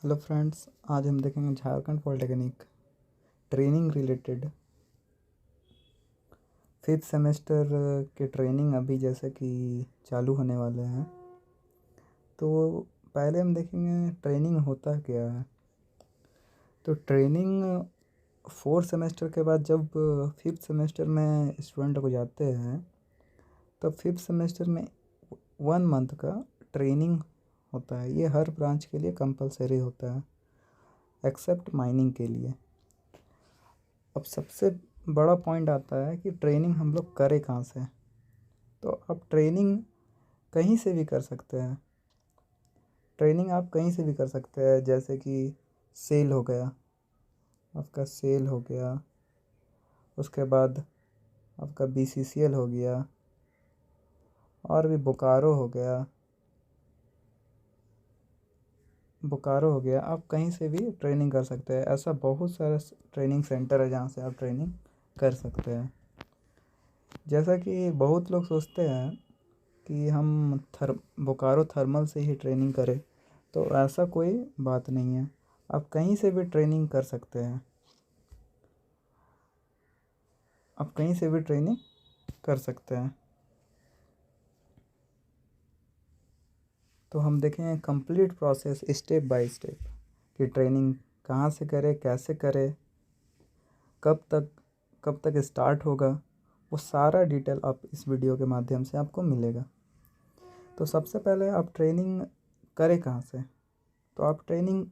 Hello friends, आज हम देखेंगे Jharkhand polytechnic training related fifth semester के ट्रेनिंग अभी जैसे कि चालू होने वाले हैं। तो पहले हम देखेंगे ट्रेनिंग होता क्या है। तो ट्रेनिंग फोर्थ सेमेस्टर के बाद जब फिफ्थ सेमेस्टर में स्टूडेंट को जाते हैं तब फिफ्थ सेमेस्टर में 1 मंथ का ट्रेनिंग होता है। ये हर ब्रांच के लिए कंपलसरी होता है एक्सेप्ट माइनिंग के लिए। अब सबसे बड़ा पॉइंट आता है कि ट्रेनिंग हम लोग करें कहाँ से। तो अब ट्रेनिंग कहीं से भी कर सकते हैं। ट्रेनिंग आप कहीं से भी कर सकते हैं, जैसे कि सेल हो गया, आपका सेल हो गया, उसके बाद आपका बीसीसीएल हो गया, और भी बोकारो हो गया, आप कहीं से भी ट्रेनिंग कर सकते हैं। ऐसा बहुत सारा ट्रेनिंग सेंटर है जहाँ से आप ट्रेनिंग कर सकते हैं। जैसा कि बहुत लोग सोचते हैं कि हम बोकारो थर्मल से ही ट्रेनिंग करें, तो ऐसा कोई बात नहीं है। आप कहीं से भी ट्रेनिंग कर सकते हैं, आप कहीं से भी ट्रेनिंग कर सकते हैं। तो हम देखें complete process step by step कि ट्रेनिंग कहाँ से करें, कैसे करें, कब तक स्टार्ट होगा। वो सारा डिटेल आप इस वीडियो के माध्यम से आपको मिलेगा। तो सबसे पहले आप ट्रेनिंग करें कहाँ से। तो आप ट्रेनिंग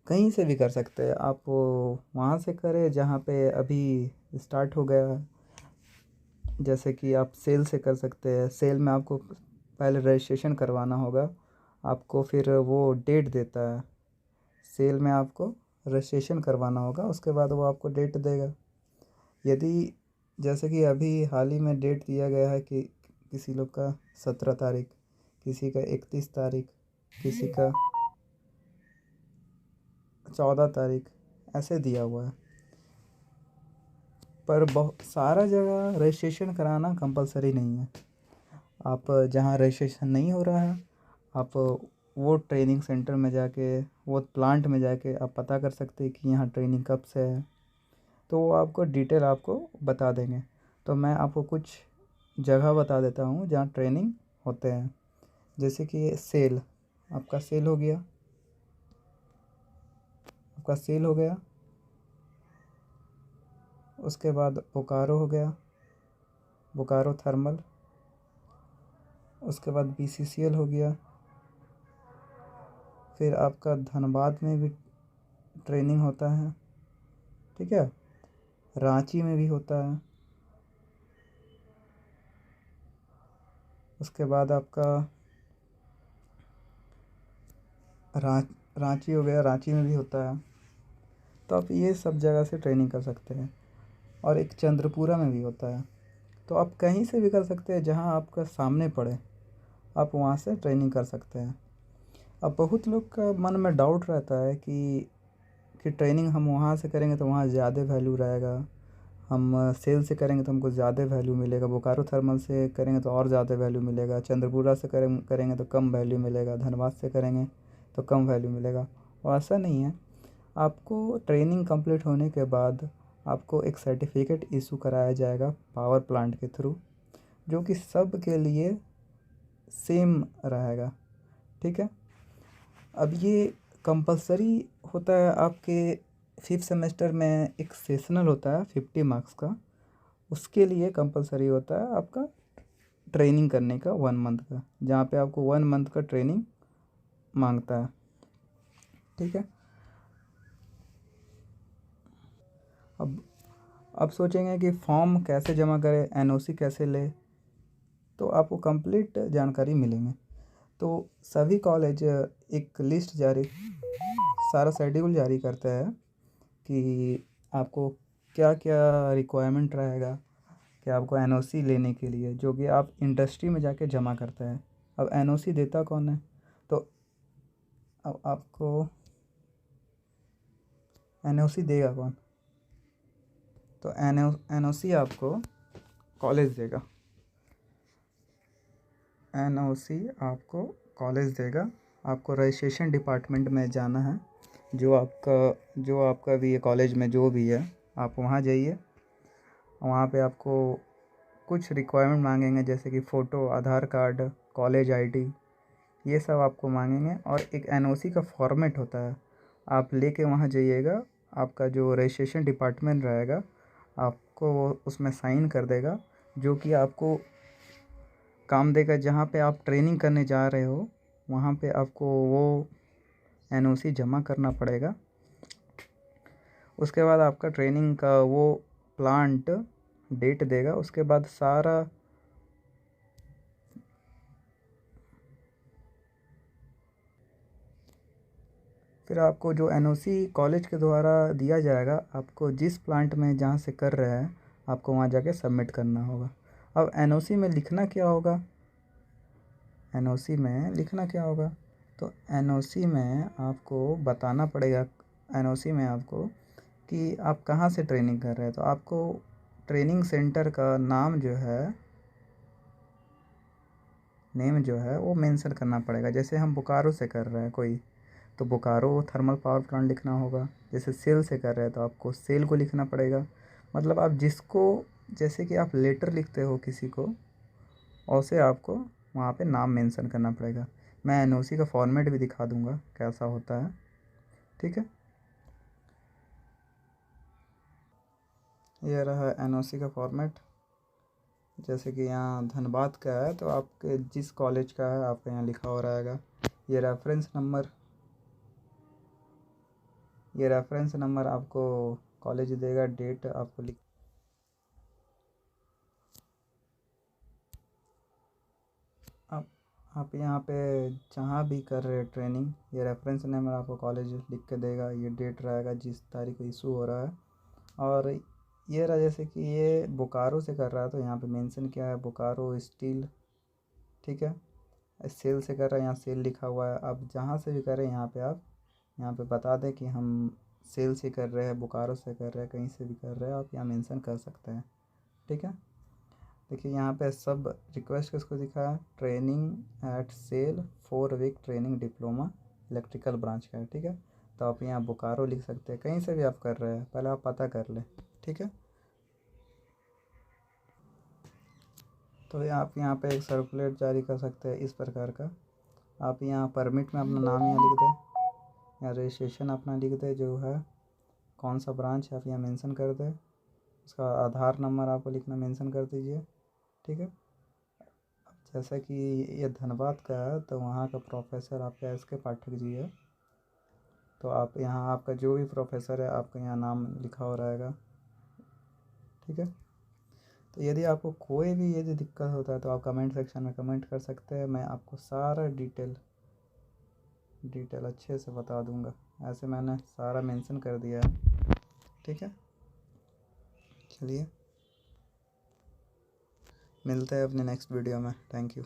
कहीं से भी कर सकते हैं। आप वहाँ से करें जहाँ पे अभी स्टार्ट हो गया है। जैसे कि आप सेल से कर सकते हैं। सेल में आपको पहले रजिस्ट्रेशन करवाना होगा, आपको फिर वो डेट देता है। सेल में आपको रजिस्ट्रेशन करवाना होगा, उसके बाद वो आपको डेट देगा। यदि जैसे कि अभी हाल ही में डेट दिया गया है कि किसी लोग का 17 तारीख, किसी का 31 तारीख, किसी का 14 तारीख, ऐसे दिया हुआ है। पर बहुत सारा जगह रजिस्ट्रेशन कराना कंपलसरी नहीं है। आप जहाँ रजिस्ट्रेशन नहीं हो रहा है, आप वो ट्रेनिंग सेंटर में जाके, वो प्लांट में जाके आप पता कर सकते हैं कि यहाँ ट्रेनिंग कब से है। तो वो आपको डिटेल आपको बता देंगे। तो मैं आपको कुछ जगह बता देता हूँ जहाँ ट्रेनिंग होते हैं। जैसे कि सेल, आपका सेल हो गया, उसके बाद बोकारो हो गया, बोकारो थर्मल, उसके बाद बीसीसीएल हो गया, फिर आपका धनबाद में भी ट्रेनिंग होता है, ठीक है, रांची में भी होता है। उसके बाद आपका रांची हो गया, रांची में भी होता है। तो आप ये सब जगह से ट्रेनिंग कर सकते हैं। और एक चंद्रपुरा में भी होता है। तो आप कहीं से भी कर सकते हैं जहां आपका सामने पड़े, आप वहां से ट्रेनिंग कर सकते हैं। अब बहुत लोग का मन में डाउट रहता है कि ट्रेनिंग हम वहाँ से करेंगे तो वहाँ ज़्यादा वैल्यू रहेगा, हम सेल से करेंगे तो हमको ज़्यादा वैल्यू मिलेगा, बोकारो थर्मल से करेंगे तो और ज़्यादा वैल्यू मिलेगा, चंद्रपुरा से करेंगे तो कम वैल्यू मिलेगा, धनबाद से करेंगे तो कम वैल्यू मिलेगा। और ऐसा नहीं है। आपको ट्रेनिंग कंप्लीट होने के बाद आपको एक सर्टिफिकेट इशू कराया जाएगा पावर प्लांट के थ्रू, जो कि सब के लिए सेम रहेगा, ठीक है। अब ये कंपलसरी होता है आपके फिफ्थ सेमेस्टर में। एक सेशनल होता है 50 मार्क्स का, उसके लिए कंपलसरी होता है आपका ट्रेनिंग करने का 1 मंथ का, जहाँ पे आपको 1 मंथ का ट्रेनिंग मांगता है, ठीक है। अब सोचेंगे कि फॉर्म कैसे जमा करें, एनओसी कैसे ले। तो आपको कंप्लीट जानकारी मिलेंगे। तो सभी कॉलेज एक लिस्ट जारी, सारा शेड्यूल जारी करता है कि आपको क्या क्या रिक्वायरमेंट रहेगा कि आपको एनओसी लेने के लिए, जो कि आप इंडस्ट्री में जाके जमा करते हैं। अब एनओसी देता कौन है, तो अब आपको एनओसी देगा कौन, तो एनओसी आपको कॉलेज देगा। एनओसी आपको कॉलेज देगा आपको रजिस्ट्रेशन डिपार्टमेंट में जाना है, जो आपका भी है कॉलेज में जो भी है, आप वहाँ जाइए। वहाँ पे आपको कुछ रिक्वायरमेंट मांगेंगे, जैसे कि फ़ोटो, आधार कार्ड, कॉलेज आईडी, ये सब आपको मांगेंगे। और एक एनओसी का फॉर्मेट होता है, आप लेके वहाँ जाइएगा। आपका जो रजिस्ट्रेशन डिपार्टमेंट रहेगा आपको वो उसमें साइन कर देगा, जो कि आपको काम देगा। जहाँ पे आप ट्रेनिंग करने जा रहे हो वहाँ पे आपको वो एनओसी जमा करना पड़ेगा। उसके बाद आपका ट्रेनिंग का वो प्लांट डेट देगा। उसके बाद सारा फिर आपको जो एनओसी कॉलेज के द्वारा दिया जाएगा, आपको जिस प्लांट में जहाँ से कर रहे हैं आपको वहाँ जाके सबमिट करना होगा। अब एनओसी में लिखना क्या होगा, एनओसी में लिखना क्या होगा, तो एनओसी में आपको बताना पड़ेगा, एनओसी में आपको कि आप कहाँ से ट्रेनिंग कर रहे हैं। तो आपको ट्रेनिंग सेंटर का नेम जो है वो मेंशन करना पड़ेगा। जैसे हम बोकारो से कर रहे हैं कोई, तो बोकारो थर्मल पावर प्लांट लिखना होगा। जैसे सेल से कर रहे हैं तो आपको सेल को लिखना पड़ेगा। मतलब आप जिसको, जैसे कि आप लेटर लिखते हो किसी को, वैसे आपको वहाँ पे नाम मेंशन करना पड़ेगा। मैं एनओसी का फॉर्मेट भी दिखा दूँगा कैसा होता है, ठीक है। ये रहा एनओसी का फॉर्मेट। जैसे कि यहाँ धनबाद का है तो आपके जिस कॉलेज का है आपका यहाँ लिखा हो रहेगा। ये रेफरेंस नंबर आपको कॉलेज देगा, डेट आपको लिख आप यहाँ पे जहाँ भी कर रहे हैं ट्रेनिंग, ये रेफरेंस नंबर आपको कॉलेज लिख के देगा। ये डेट रहेगा जिस तारीख को इशू हो रहा है। और ये रहा, जैसे कि ये बोकारो से कर रहा है तो यहाँ पे मेंशन किया है बोकारो स्टील, ठीक है। सेल से कर रहा है, यहाँ सेल लिखा हुआ है। आप जहाँ से भी कर रहे हैं यहाँ पे आप यहाँ पे बता दें कि हम सेल से कर रहे हैं, बोकारो से कर रहे हैं, कहीं से भी कर रहे हैं, आप यहाँ मेंशन कर सकते हैं, ठीक है। देखिए यहाँ पे सब रिक्वेस्ट किसको दिखा है, training at cell 4 week training diploma electrical branch का है, ठीक है। तो आप यहाँ बोकारो लिख सकते हैं, कहीं से भी आप कर रहे हैं, पहले आप पता कर लें, ठीक है। तो ये आप यहाँ पे एक सर्कुलर जारी कर सकते हैं इस प्रकार का। आप यहाँ परमिट में अपना नाम यहाँ लिख दें, या रजिस्ट्रेशन अपना लिख दें, जो है कौन सा ब्रांच है आप यहाँ मेंशन कर दें। उसका आधार नंबर आपको लिखना मेंशन कर दीजिए, ठीक है। जैसा कि ये धनबाद का है तो वहाँ का प्रोफेसर आपका SK पाठक जी है। तो आप यहाँ आपका जो भी प्रोफेसर है आपका यहाँ नाम लिखा हो रहेगा, ठीक है। तो यदि आपको कोई भी यदि दिक्कत होता है तो आप कमेंट सेक्शन में कमेंट कर सकते हैं। मैं आपको सारा डिटेल अच्छे से बता दूंगा। ऐसे मैंने सारा मेंशन कर दिया है, ठीक है। चलिए मिलते हैं अपने नेक्स्ट वीडियो में। Thank you.